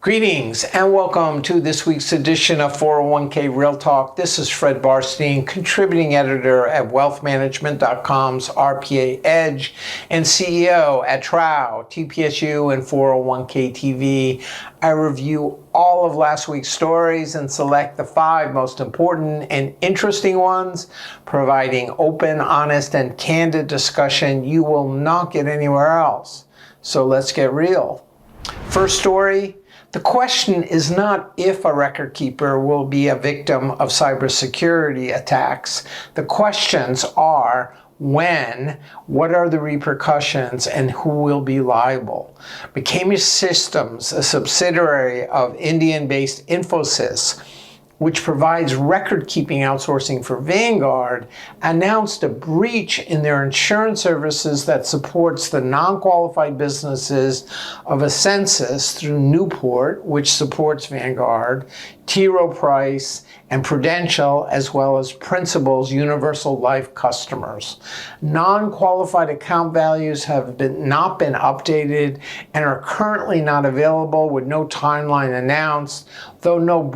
Greetings and welcome to this week's edition of 401k Real Talk. This is Fred Barstein, contributing editor at wealthmanagement.com's RPA Edge and CEO at TROW, TPSU, and 401k TV. I review all of last week's stories and select the 5 most important and interesting ones, providing open, honest, and candid discussion you will not get anywhere else. So let's get real. First story. The question is not if a record keeper will be a victim of cybersecurity attacks. The questions are when, what are the repercussions, and who will be liable. McCamish Systems, a subsidiary of Indian-based Infosys, which provides record-keeping outsourcing for Vanguard, announced a breach in their insurance services that supports the non-qualified businesses of Ascensus through Newport, which supports Vanguard, T. Rowe Price, and Prudential, as well as Principal's Universal Life customers. Non-qualified account values have not been updated and are currently not available with no timeline announced, though no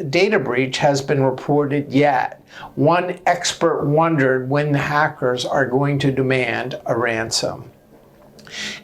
data breach has been reported yet. One expert wondered when the hackers are going to demand a ransom.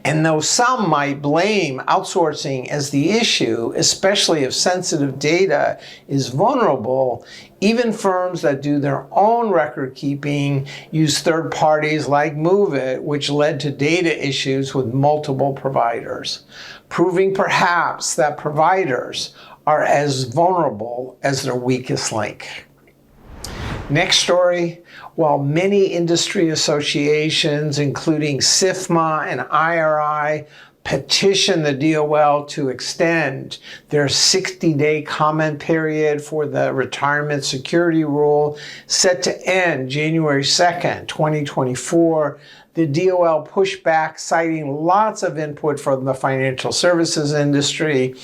And though some might blame outsourcing as the issue, especially if sensitive data is vulnerable, even firms that do their own record keeping use third parties like MoveIt, which led to data issues with multiple providers, proving perhaps that providers are as vulnerable as their weakest link. Next story. While many industry associations, including SIFMA and IRI, petitioned the DOL to extend their 60-day comment period for the retirement security rule set to end January 2nd, 2024, the DOL pushed back, citing lots of input from the financial services industry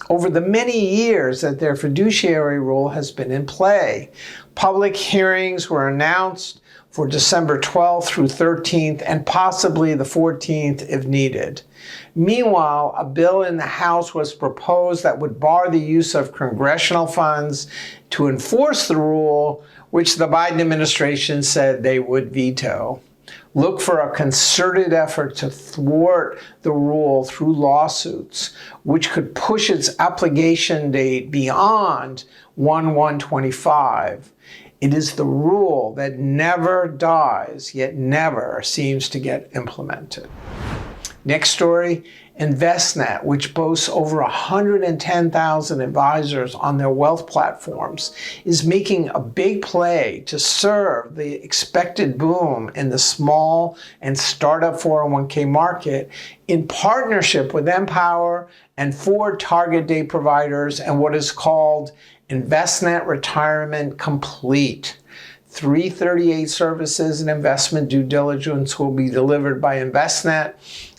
over the many years that their fiduciary rule has been in play. Public hearings were announced for December 12th through 13th and possibly the 14th if needed. Meanwhile, a bill in the House was proposed that would bar the use of congressional funds to enforce the rule, which the Biden administration said they would veto. Look for a concerted effort to thwart the rule through lawsuits, which could push its application date beyond 1/1/25. It is the rule that never dies, yet never seems to get implemented. Next story, InvestNet, which boasts over 110,000 advisors on their wealth platforms, is making a big play to serve the expected boom in the small and startup 401k market in partnership with Empower and 4 target date providers and what is called InvestNet Retirement Complete. 338 services and investment due diligence will be delivered by InvestNet,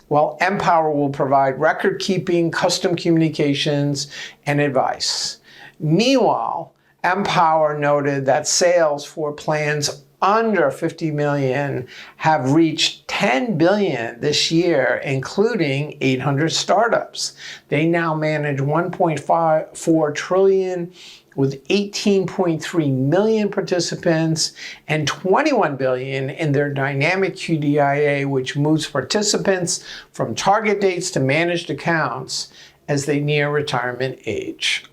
while Empower will provide record keeping, custom communications, and advice. Meanwhile, Empower noted that sales for plans under $50 million have reached $10 billion this year, including 800 startups. They now manage $1.4 trillion with 18.3 million participants and $21 billion in their dynamic QDIA, which moves participants from target dates to managed accounts as they near retirement age.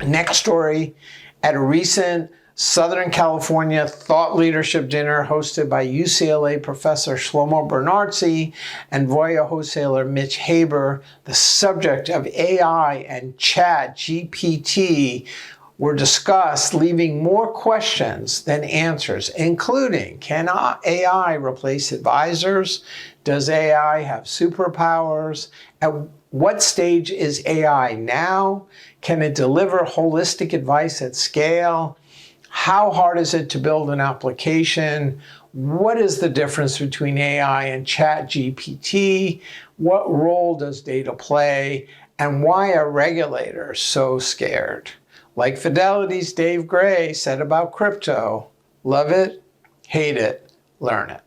Next story, at a recent Southern California thought leadership dinner hosted by UCLA professor Shlomo Bernartzi and Voya wholesaler Mitch Haber, the subject of AI and Chat GPT were discussed, leaving more questions than answers, including, can AI replace advisors? Does AI have superpowers? At what stage is AI now? Can it deliver holistic advice at scale? How hard is it to build an application? What is the difference between AI and Chat GPT? What role does data play? And why are regulators so scared? Like Fidelity's Dave Gray said about crypto, love it, hate it, learn it.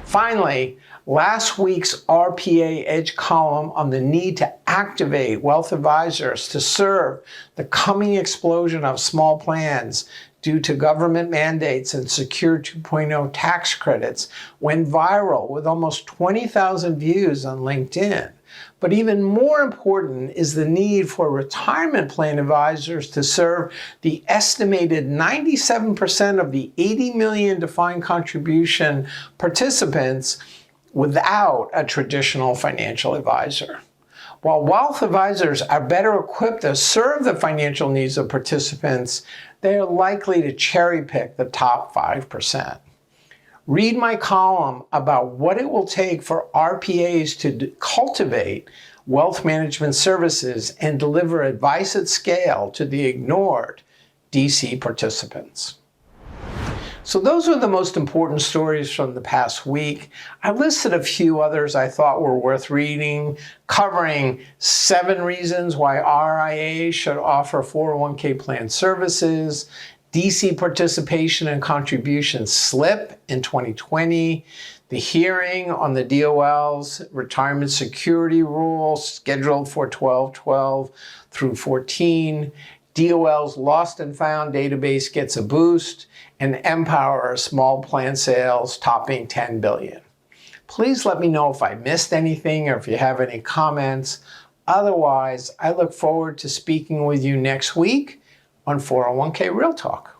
Finally, last week's RPA Edge column on the need to activate wealth advisors to serve the coming explosion of small plans due to government mandates and Secure 2.0 tax credits went viral with almost 20,000 views on LinkedIn. But even more important is the need for retirement plan advisors to serve the estimated 97% of the 80 million defined contribution participants without a traditional financial advisor. While wealth advisors are better equipped to serve the financial needs of participants, they are likely to cherry pick the top 5%. Read my column about what it will take for RPAs to cultivate wealth management services and deliver advice at scale to the ignored DC participants. So those are the most important stories from the past week. I listed a few others I thought were worth reading, covering 7 reasons why RIAs should offer 401k plan services, DC participation and contributions slip in 2020, the hearing on the DOL's retirement security rule scheduled for 12/12 through 14, DOL's lost and found database gets a boost, and Empower small plan sales topping 10 billion. Please let me know if I missed anything or if you have any comments. Otherwise, I look forward to speaking with you next week on 401k Real Talk.